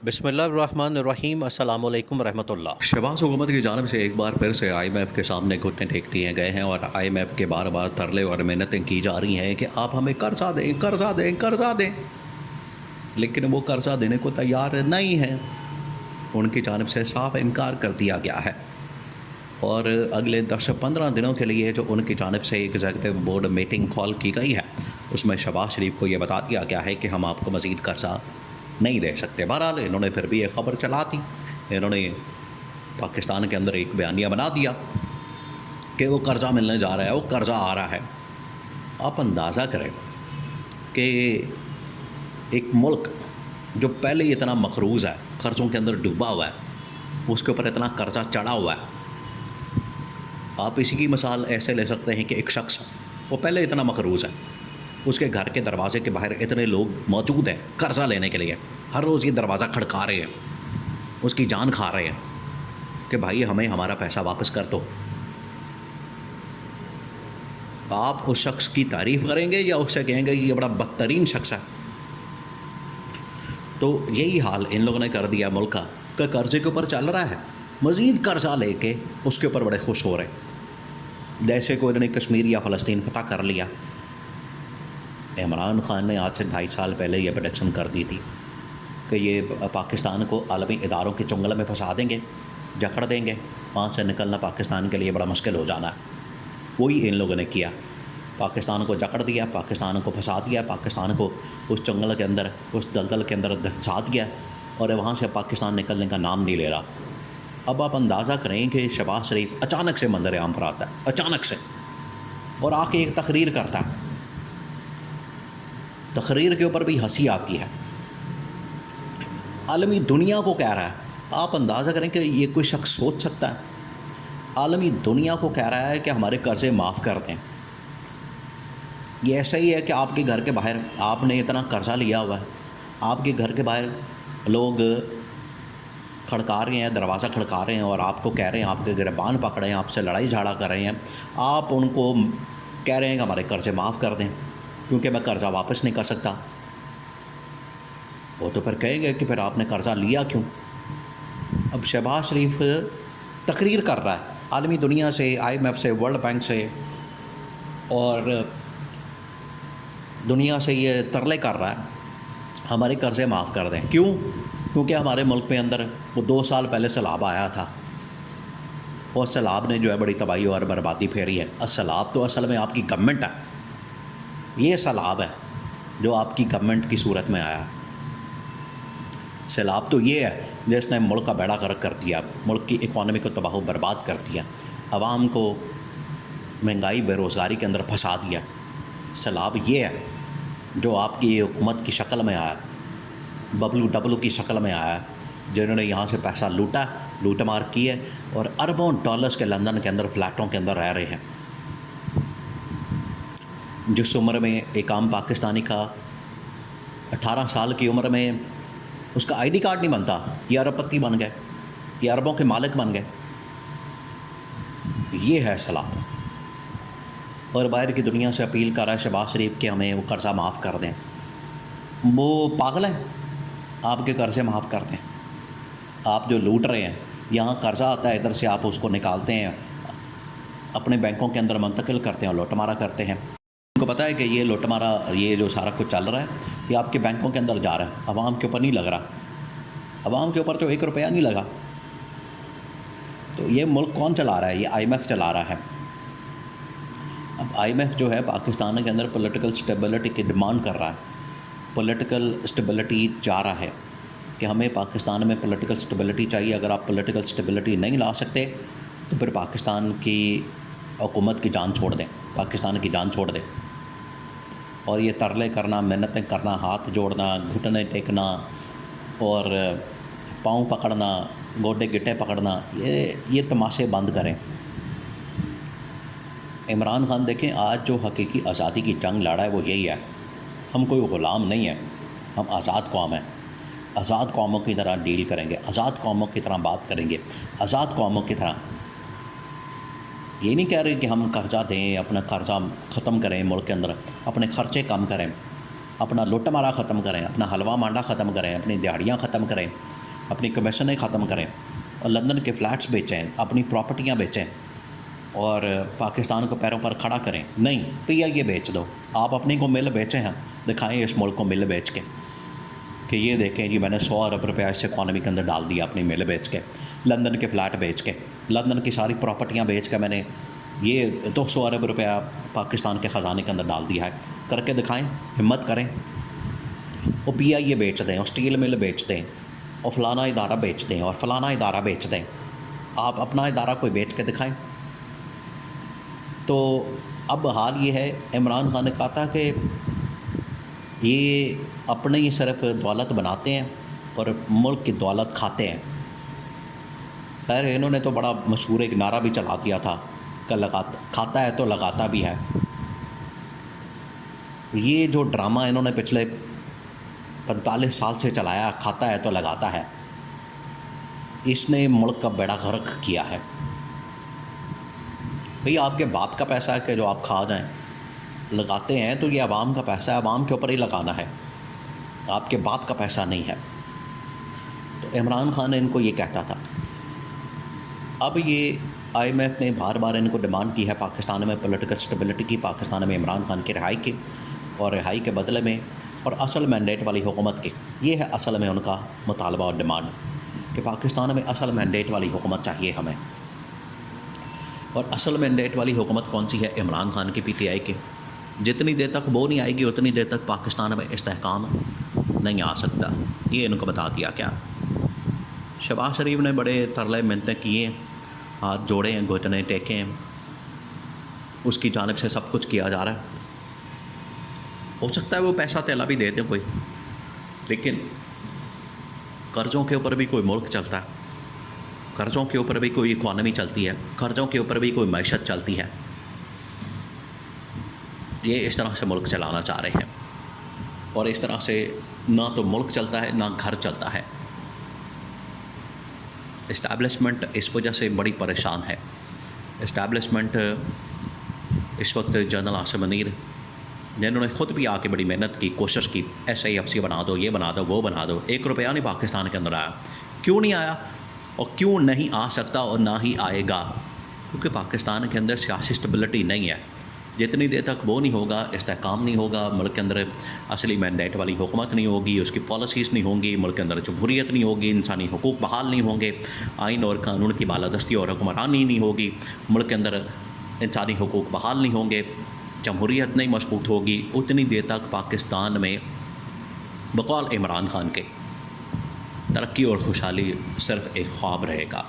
بسم اللہ الرحمن الرحیم۔ السلام علیکم ورحمۃ اللہ۔ شہباز حکومت کی جانب سے ایک بار پھر سے آئی ایم ایف کے سامنے گھٹنے ٹیک دیے گئے ہیں اور آئی ایم ایف کے بار بار ترلے اور محنتیں کی جا رہی ہیں کہ آپ ہمیں قرضہ دیں قرضہ دیں قرضہ دیں، لیکن وہ قرضہ دینے کو تیار نہیں ہیں۔ ان کی جانب سے صاف انکار کر دیا گیا ہے اور اگلے 10 سے 15 دنوں کے لیے جو ان کی جانب سے ایگزیکٹو بورڈ میٹنگ کال کی گئی ہے اس میں شہباز شریف کو یہ بتا دیا گیا ہے کہ ہم آپ کو مزید قرضہ نہیں دے سکتے۔ بہرحال انہوں نے پھر بھی ایک خبر چلا دی، انہوں نے پاکستان کے اندر ایک بیانیہ بنا دیا کہ وہ قرضہ ملنے جا رہا ہے، وہ قرضہ آ رہا ہے۔ آپ اندازہ کریں کہ ایک ملک جو پہلے ہی اتنا مقروض ہے، قرضوں کے اندر ڈوبا ہوا ہے، اس کے اوپر اتنا قرضہ چڑھا ہوا ہے۔ آپ اسی کی مثال ایسے لے سکتے ہیں کہ ایک شخص وہ پہلے اتنا مقروض ہے، اس کے گھر کے دروازے کے باہر اتنے لوگ موجود ہیں قرضہ لینے کے لیے، ہر روز یہ دروازہ کھڑکا رہے ہیں، اس کی جان کھا رہے ہیں کہ بھائی ہمیں ہمارا پیسہ واپس کر دو۔ آپ اس شخص کی تعریف کریں گے یا اس سے کہیں گے کہ یہ بڑا بدترین شخص ہے؟ تو یہی حال ان لوگوں نے کر دیا ملک کا کہ قرضے کے اوپر چل رہا ہے، مزید قرضہ لے کے اس کے اوپر بڑے خوش ہو رہے ہیں، جیسے کوئی نے کشمیر یا فلسطین فتح کر لیا۔ عمران خان نے آج سے 2.5 سال پہلے یہ پریڈکشن کر دی تھی کہ یہ پاکستان کو عالمی اداروں کے چنگل میں پھنسا دیں گے، جکڑ دیں گے، وہاں سے نکلنا پاکستان کے لیے بڑا مشکل ہو جانا ہے۔ وہی ان لوگوں نے کیا، پاکستان کو جکڑ دیا، پاکستان کو پھنسا دیا، پاکستان کو اس چنگل کے اندر، اس دلدل کے اندر دھنسا دیا اور وہاں سے پاکستان نکلنے کا نام نہیں لے رہا۔ اب آپ اندازہ کریں کہ شہباز شریف اچانک سے منظر عام پر آتا ہے، اچانک سے، اور آ کے ایک تقریر کرتا ہے۔ تقریر کے اوپر بھی ہنسی آتی ہے، عالمی دنیا کو کہہ رہا ہے۔ آپ اندازہ کریں کہ یہ کوئی شخص سوچ سکتا ہے؟ عالمی دنیا کو کہہ رہا ہے کہ ہمارے قرضے معاف کر دیں۔ یہ ایسا ہی ہے کہ آپ کے گھر کے باہر آپ نے اتنا قرضہ لیا ہوا ہے، آپ کے گھر کے باہر لوگ کھڑکا رہے ہیں، دروازہ کھڑکا رہے ہیں اور آپ کو کہہ رہے ہیں، آپ کے گربان پکڑے ہیں، آپ سے لڑائی جھگڑا کر رہے ہیں، آپ ان کو کہہ رہے ہیں کہ ہمارے قرضے معاف کر دیں کیونکہ میں قرضہ واپس نہیں کر سکتا۔ وہ تو پھر کہیں گے کہ پھر آپ نے قرضہ لیا کیوں؟ اب شہباز شریف تقریر کر رہا ہے عالمی دنیا سے، آئی ایم ایف سے، ورلڈ بینک سے، اور دنیا سے یہ ترلے کر رہا ہے ہمارے قرضے معاف کر دیں۔ کیوں؟ کیونکہ ہمارے ملک میں اندر وہ 2 سال پہلے سیلاب آیا تھا اور سیلاب نے جو ہے بڑی تباہی اور بربادی پھیری ہے۔ سیلاب تو اصل میں آپ کی گورنمنٹ ہے، یہ سیلاب ہے جو آپ کی گورنمنٹ کی صورت میں آیا۔ سیلاب تو یہ ہے جس نے ملک کا بیڑا غرق کر دیا، ملک کی اکانومی کو تباہ و برباد کر دیا، عوام کو مہنگائی بے روزگاری کے اندر پھنسا دیا۔ سیلاب یہ ہے جو آپ کی حکومت کی شکل میں آیا، ببلو ڈبلو کی شکل میں آیا، جنہوں نے یہاں سے پیسہ لوٹا، لوٹ مار کی ہے اور اربوں ڈالرز کے لندن کے اندر فلیٹوں کے اندر رہ رہے ہیں۔ جس عمر میں ایک عام پاکستانی کا 18 سال کی عمر میں اس کا آئی ڈی کارڈ نہیں بنتا، یہ ارب پتی بن گئے، یہ اربوں کے مالک بن گئے۔ یہ ہے سیلاب، اور باہر کی دنیا سے اپیل کر رہا ہے شہباز شریف کہ ہمیں وہ قرضہ معاف کر دیں۔ وہ پاگل ہیں؟ آپ کے قرضے معاف کر دیں۔ آپ جو لوٹ رہے ہیں، یہاں قرضہ آتا ہے، ادھر سے آپ اس کو نکالتے ہیں، اپنے بینکوں کے اندر منتقل کرتے ہیں اور لوٹ مارا کرتے ہیں۔ ان کو پتہ ہے کہ یہ لوٹ مارا، یہ جو سارا کچھ چل رہا ہے یہ آپ کے بینکوں کے اندر جا رہا ہے، عوام کے اوپر نہیں لگ رہا۔ عوام کے اوپر تو 1 روپیہ نہیں لگا۔ تو یہ ملک کون چلا رہا ہے؟ یہ آئی ایم ایف چلا رہا ہے۔ اب آئی ایم ایف جو ہے پاکستان کے اندر پولیٹیکل اسٹیبلٹی کی ڈیمانڈ کر رہا ہے، پولیٹیکل اسٹیبلٹی چاہ رہا ہے کہ ہمیں پاکستان میں پولیٹیکل اسٹیبلٹی چاہیے۔ اگر آپ پولیٹیکل اسٹیبلٹی نہیں لا سکتے تو پھر پاکستان کی حکومت کی جان چھوڑ دیں، پاکستان کی جان چھوڑ دیں۔ اور یہ ترلے کرنا، محنتیں کرنا، ہاتھ جوڑنا، گھٹنے ٹیکنا اور پاؤں پکڑنا، گوڈے گٹے پکڑنا، یہ تماشے بند کریں۔ عمران خان دیکھیں، آج جو حقیقی آزادی کی جنگ لڑا ہے وہ یہی ہے، ہم کوئی غلام نہیں ہیں، ہم آزاد قوم ہیں۔ آزاد قوموں کی طرح ڈیل کریں گے، آزاد قوموں کی طرح بات کریں گے، آزاد قوموں کی طرح۔ یہ نہیں کہہ رہے کہ ہم قرضہ دیں، اپنا قرضہ ختم کریں، ملک کے اندر اپنے خرچے کم کریں، اپنا لٹ مارا ختم کریں، اپنا حلوہ مانڈا ختم کریں، اپنی دیہڑیاں ختم کریں، اپنی کمیشنیں ختم کریں اور لندن کے فلیٹس بیچیں، اپنی پراپرٹیاں بیچیں اور پاکستان کو پیروں پر کھڑا کریں. نہیں، پی آئی اے بیچ دو. آپ اپنی کو مل بیچیں ہیں، دکھائیں اس ملک کو مل بیچ کے کہ یہ دیکھیں جی میں نے 100 ارب روپیہ اس اکانومی کے اندر ڈال دیا اپنی مل بیچ کے، لندن کے فلیٹ بیچ کے، لندن کی ساری پراپرٹیاں بیچ کے میں نے یہ 200 ارب روپیہ پاکستان کے خزانے کے اندر ڈال دیا ہے. کر کے دکھائیں، ہمت کریں. وہ پی آئی اے بیچ دیں اور اسٹیل مل بیچ دیں اور فلانا ادارہ بیچ دیں اور فلانا ادارہ بیچ دیں. آپ اپنا ادارہ کوئی بیچ کے دکھائیں. تو اب حال یہ ہے، عمران خان نے کہا تھا کہ یہ اپنے ہی صرف دولت بناتے ہیں اور ملک کی دولت کھاتے ہیں. خیر انہوں نے تو بڑا مشہور ایک نعرہ بھی چلا دیا تھا کہ کھاتا ہے تو لگاتا بھی ہے. یہ جو ڈرامہ انہوں نے پچھلے 45 سال سے چلایا، کھاتا ہے تو لگاتا ہے، اس نے ملک کا بیڑا غرق کیا ہے. بھئی آپ کے باپ کا پیسہ ہے کہ جو آپ کھا جائیں، لگاتے ہیں تو یہ عوام کا پیسہ ہے، عوام کے اوپر ہی لگانا ہے، آپ کے باپ کا پیسہ نہیں ہے. تو عمران خان نے ان کو یہ کہتا تھا. اب یہ آئی ایم ایف نے بار بار ان کو ڈیمانڈ کی ہے پاکستان میں پولیٹیکل اسٹیبلٹی کی، پاکستان میں عمران خان کی رہائی کی اور رہائی کے بدلے میں اور اصل مینڈیٹ والی حکومت کی. یہ ہے اصل میں ان کا مطالبہ اور ڈیمانڈ کہ پاکستان میں اصل مینڈیٹ والی حکومت چاہیے ہمیں. اور اصل مینڈیٹ والی حکومت کون سی ہے؟ عمران خان کی، پی ٹی آئی کی. جتنی دیر تک وہ نہیں آئے گی اتنی دیر تک پاکستان میں استحکام نہیں آ سکتا. یہ ان کو بتا دیا کیا. شہباز شریف نے بڑے ترلے منتیں کیے، ہاتھ جوڑے ہیں، گھٹنے ٹیکے ہیں، اس کی جانب سے سب کچھ کیا جا رہا ہے. ہو سکتا ہے وہ پیسہ تیلا بھی دے دیں کوئی، لیکن قرضوں کے اوپر بھی کوئی ملک چلتا ہے، قرضوں کے اوپر بھی کوئی اکانومی چلتی ہے، قرضوں کے اوپر بھی کوئی معیشت چلتی ہے. یہ اس طرح سے ملک چلانا چاہ رہے ہیں اور اس طرح سے نہ تو ملک چلتا ہے نہ گھر چلتا ہے. اسٹیبلشمنٹ اس وجہ سے بڑی پریشان ہے. اسٹیبلشمنٹ اس وقت جنرل عاصم منیر جنہوں نے خود بھی آ کے بڑی محنت کی، کوشش کی، ایس آئی ایف سی بنا دو، یہ بنا دو، وہ بنا دو. 1 روپیہ نہیں پاکستان کے اندر آیا. کیوں نہیں آیا اور کیوں نہیں آ سکتا اور نہ ہی آئے گا؟ کیونکہ پاکستان کے اندر سیاسی اسٹیبلٹی نہیں ہے. جتنی دیر تک وہ نہیں ہوگا، استحکام نہیں ہوگا، ملک کے اندر اصلی مینڈیٹ والی حکومت نہیں ہوگی، اس کی پالیسیز نہیں ہوں گی، ملک کے اندر جمہوریت نہیں ہوگی، انسانی حقوق بحال نہیں ہوں گے، آئین اور قانون کی بالادستی اور حکمرانی نہیں ہوگی، ملک کے اندر انسانی حقوق بحال نہیں ہوں گے، جمہوریت نہیں مضبوط ہوگی، اتنی دیر تک پاکستان میں بقول عمران خان کے ترقی اور خوشحالی صرف ایک خواب رہے گا.